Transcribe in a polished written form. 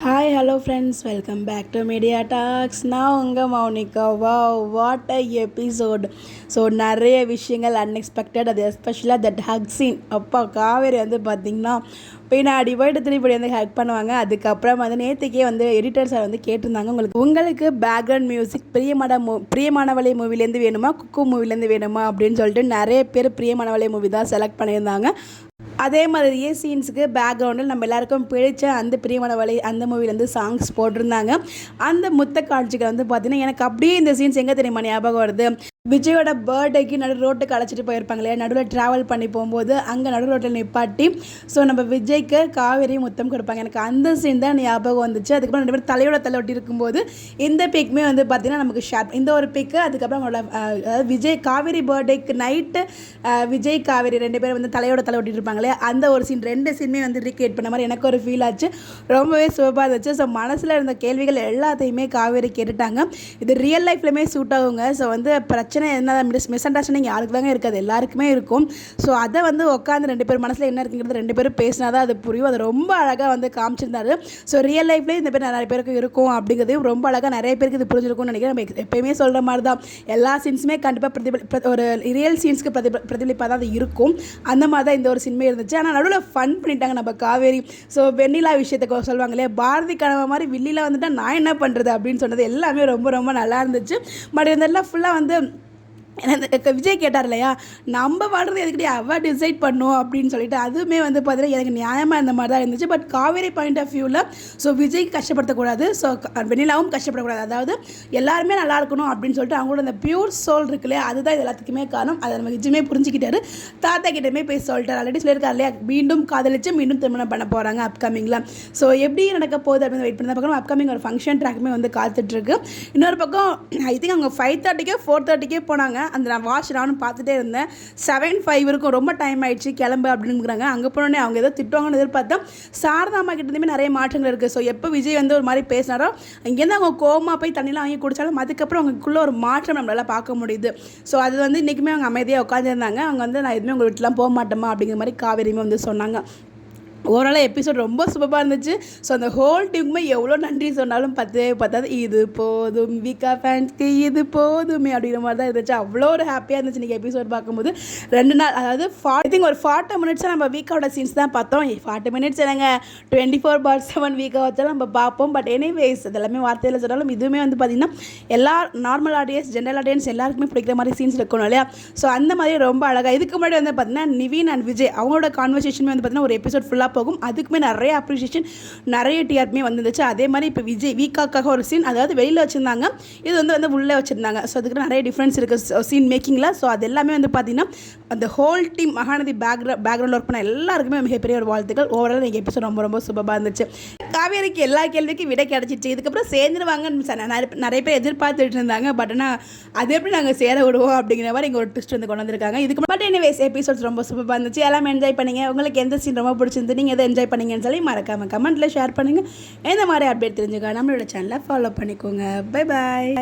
Hi hello friends, welcome back to Media Talks. நான் உங்கள் Mounika. Wow, what a episode. So நிறைய விஷயங்கள் unexpected, அது எஸ்பெஷலாக தட் ஹக் சீன். அப்பா காவேரி வந்து பார்த்திங்கன்னா பின்னாடி போய்ட்டு திருப்பி வந்து ஹக் பண்ணுவாங்க. அதுக்கப்புறம் வந்து நேற்றுக்கே வந்து எடிட்டர் சார் வந்து கேட்டிருந்தாங்க, உங்களுக்கு பேக்ரவுண்ட் மியூசிக் பிரியமானவளே மூவிலேருந்து வேணுமா, குக்கு மூவிலேருந்து வேணுமா அப்படின்னு சொல்லிட்டு நிறைய பேர் பிரியமானவளே மூவி தான் செலக்ட் பண்ணியிருந்தாங்க. அதே மாதிரியே சீன்ஸுக்கு பேக்ரவுண்டில் நம்ம எல்லாருக்கும் பிடிச்ச அந்த பிரியமானவளே அந்த மூவிலேருந்து சாங்ஸ் போட்டிருந்தாங்க. அந்த முத்த காட்சிகள் வந்து பார்த்திங்கன்னா எனக்கு அப்படியே இந்த சீன்ஸ் எங்கே தெரியுமா ஞாபகம் வருது, விஜயோட பர்த்டேக்கு நடு ரோட்டுக்கு அழைச்சிட்டு போயிருப்பாங்க இல்லையா, நடுவில் ட்ராவல் பண்ணி போகும்போது அங்கே நடு ரோட்டில் நிப்பாட்டி ஸோ நம்ம விஜய்க்கு காவேரி முத்தம் கொடுப்பாங்க. எனக்கு அந்த சீன் தான் ஞாபகம் வந்துச்சு. அதுக்கப்புறம் ரெண்டு பேரும் தலையோட தலை ஒட்டி இருக்கும்போது இந்த பிக்குமே வந்து பார்த்திங்கன்னா நமக்கு ஷேர், இந்த ஒரு பிக்கு. அதுக்கப்புறம் அவங்களோட அதாவது விஜய் காவேரி பர்த்டேக்கு நைட்டு விஜய் காவேரி ரெண்டு பேரும் வந்து தலையோட தலை ஒட்டிட்டு இருப்பாங்களே, அந்த ஒரு சீன், ரெண்டு சீனுமே வந்து ரீக்ரியேட் பண்ண மாதிரி எனக்கு ஒரு ஃபீல் ஆச்சு. ரொம்பவே சூப்பராக இருந்துச்சு. ஸோ மனசில் இருந்த கேள்விகள் எல்லாத்தையுமே காவேரி கேட்டுட்டாங்க. இது ரியல் லைஃப்லையுமே சூட் ஆகுங்க. ஸோ வந்து பிரச்சனை என்ன, மிஸ் அண்டர்ஸ்டாண்டிங் யாருக்கு தாங்க இருக்காது, எல்லாருக்குமே இருக்கும். ஸோ அதை வந்து உட்காந்து ரெண்டு பேர் மனசில் என்ன இருக்குங்கிறது ரெண்டு பேரும் பேசினா தான் அது புரியும். அது ரொம்ப அழகாக வந்து காமிச்சிருந்தாரு. ஸோ ரியல் லைஃப்லேயே இந்த பேர் நிறைய பேருக்கு இருக்கும் அப்படிங்கிறதையும் ரொம்ப அழகாக நிறைய பேருக்கு இது புரிஞ்சிருக்கும்னு நினைக்கிறேன். நம்ம எப்பயுமே சொல்கிற மாதிரி தான் எல்லா சீன்ஸுமே கண்டிப்பாக ஒரு ரியல் சீன்ஸ்க்கு பிரதிபலிப்பாக தான் அது இருக்கும். அந்த மாதிரி தான் இந்த ஒரு சினிமே இருந்துச்சு. ஆனால் நடுவில் ஃபன் பண்ணிட்டாங்க நம்ம காவேரி. ஸோ வெண்ணிலா விஷயத்தை சொல்லுவாங்க இல்லையா, பாரதி கனவு மாதிரி வில்லியில் வந்துட்டு நான் என்ன பண்ணுறது அப்படின்னு சொன்னது எல்லாமே ரொம்ப ரொம்ப நல்லா இருந்துச்சு. பட் இதெல்லாம் ஃபுல்லாக வந்து விஜய் கேட்டார் இல்லையா, நம்ம வாழ்றது எதுக்கிட்டே அவள் டிசைட் பண்ணும் அப்படின்னு சொல்லிட்டு, அதுவுமே வந்து பார்த்தீங்கன்னா எனக்கு நியாயமாக இந்த மாதிரி தான் இருந்துச்சு. பட் காவேரி பாயிண்ட் ஆஃப் வியூவில் ஸோ விஜய்க்கு கஷ்டப்படுத்தக்கூடாது, ஸோ வெண்ணிலாவும் கஷ்டப்படக்கூடாது, அதாவது எல்லாருமே நல்லா இருக்கணும் அப்படின்னு சொல்லிட்டு அவங்களோட அந்த பியூர் சோல் இருக்கு இல்லையா, அதுதான் இது எல்லாத்துக்குமே காரணம். அதை நம்ம விஜயமே புரிஞ்சுக்கிட்டாரு. தாத்தா கிட்டமே போய் சொல்லிட்டார், ஆல்ரெடி சொல்லியிருக்காரு இல்லையா, மீண்டும் காதலிச்சு மீண்டும் திருமணம் பண்ண போகிறாங்க அப்கமிங்கில். ஸோ எப்படி நடக்க போகுது அப்படின்னு வெயிட் பண்ண பக்கம் அப்கமிங் ஒரு ஃபங்க்ஷன் ட்ராக்குமே வந்து காத்துட்ருக்கு. இன்னொரு பக்கம் ஐ திங்க் அவங்க 5:30 4:30 போனாங்க. அந்த நான் வாட்ச் நானும் பார்த்துட்டே இருந்தேன். 7:05 இருக்கும், ரொம்ப டைம் ஆகிடுச்சு கிளம்பு அப்படிங்கிறாங்க. அங்கே போனோடனே அவங்க ஏதோ திட்டுவாங்கன்னு எதிர்பார்த்தா சாரதாமா கிட்டேருந்துமே நிறைய மாற்றங்கள் இருக்குது. ஸோ எப்போ விஜய் வந்து ஒரு மாதிரி பேசினாரோ இங்கேருந்து அவங்க கோமா போய் தண்ணிலாம் வாங்கி குடித்தாலும் அதுக்கப்புறம் அவங்களுக்குள்ள ஒரு மாற்றம் நம்மளால் பார்க்க முடியுது. ஸோ அது வந்து இன்றைக்குமே அவங்க அமைதியாக உட்காந்துருந்தாங்க. அவங்க வந்து நான் எதுவுமே உங்கள் வீட்டிலாம் போக மாட்டோமா அப்படிங்கிற மாதிரி காவேரியுமே வந்து சொன்னாங்க. ஓவராலாக எபிசோட் ரொம்ப சூப்பராக இருந்துச்சு. ஸோ அந்த ஹோல் டீமுமே எவ்வளோ நன்றி சொன்னாலும் பத்தாது. இது போதும் வீக்கா ஃபேன்ஸ்க்கு, இது போதுமே அப்படிங்கிற மாதிரி தான் இருந்துச்சு. அவ்வளோ ஒரு ஹாப்பியாக இருந்துச்சு இன்றைக்கி எபிசோட் பார்க்கும்போது. 2 நாள், அதாவது ஐ திங்க் ஒரு 40 மினிட்ஸாக நம்ம வீக்காவோட சீன்ஸ் தான் பார்த்தோம். 40 மினிட்ஸ் என்னங்க 24/7 வீக்காக வச்சாலும் நம்ம பார்ப்போம். பட் எனிவேஸ் அதெல்லாமே வார்த்தையில் சொன்னாலும் இதுவுமே வந்து பார்த்திங்கன்னா எல்லா நார்மல் ஆடியன்ஸ், ஜென்ரல் ஆடியன்ஸ் எல்லாருக்குமே பிடிக்கிற மாதிரி சீன்ஸ் இருக்கணும் இல்லையா. ஸோ அந்த மாதிரி ரொம்ப அழகாக இதுக்கு முன்னாடி வந்து பார்த்திங்கன்னா நிவின் அண்ட் விஜய் அவங்களோட கான்வர்சேஷனுமே வந்து பார்த்திங்கன்னா ஒரு எபிசோட் ஃபுல்லாக போகும். அதுக்குமே நிறைய அப்ரிஷியேஷன், நிறைய டிஆர்பியுமே வந்துருச்சு. அதே மாதிரி இப்போ விஜய் வீக்காக்காக ஒரு சீன், அதாவது வெளியில் வச்சுருந்தாங்க, இது வந்து உள்ளே வச்சுருந்தாங்க. ஸோ அதுக்கு நிறைய டிஃப்ரென்ஸ் இருக்குது சீன் மேக்கிங்கில். ஸோ அது எல்லாமே வந்து பார்த்திங்கன்னா அந்த ஹோல் டீம் மகாநதி பேக்ரவுண்டில் ஒர்க் பண்ண எல்லாருக்குமே மிகப்பெரிய ஒரு வாழ்த்துக்கள். ஓவரால் நீங்கள் எபிசோட் ரொம்ப ரொம்ப சூப்பராக இருந்துச்சு. காவேரிக்கு எல்லா கேள்விக்கும் விடை கிடச்சிச்சு. இதுக்கப்புறம் சேர்ந்துருவாங்கன்னு நிறைய பேர் எதிர்பார்த்துட்டு இருந்தாங்க. பட் ஆனால் அது எப்படி நாங்கள் சேர விடுவோம் அப்படிங்கிற மாதிரி இங்கே ஒரு ட்விஸ்ட் வந்து கொண்டு வந்திருக்காங்க. இதுக்கு பட் எனிவேஸ் எபிசோட்ஸ் ரொம்ப சூப்பராக இருந்துச்சு. எல்லாமே என்ஜாய் பண்ணிங்க. உங்களுக்கு எந்த சீன் ரொம்ப பிடிச்சிருந்து, நீங்கள் எதை என்ஜாய் பண்ணீங்கன்னு சொல்லி மறக்காமல் கமெண்ட்டில் ஷேர் பண்ணுங்கள். இந்த மாதிரி அப்டேட் தெரிஞ்சுக்க நம்மளோட சேனலை ஃபாலோ பண்ணிக்கோங்க. Bye bye.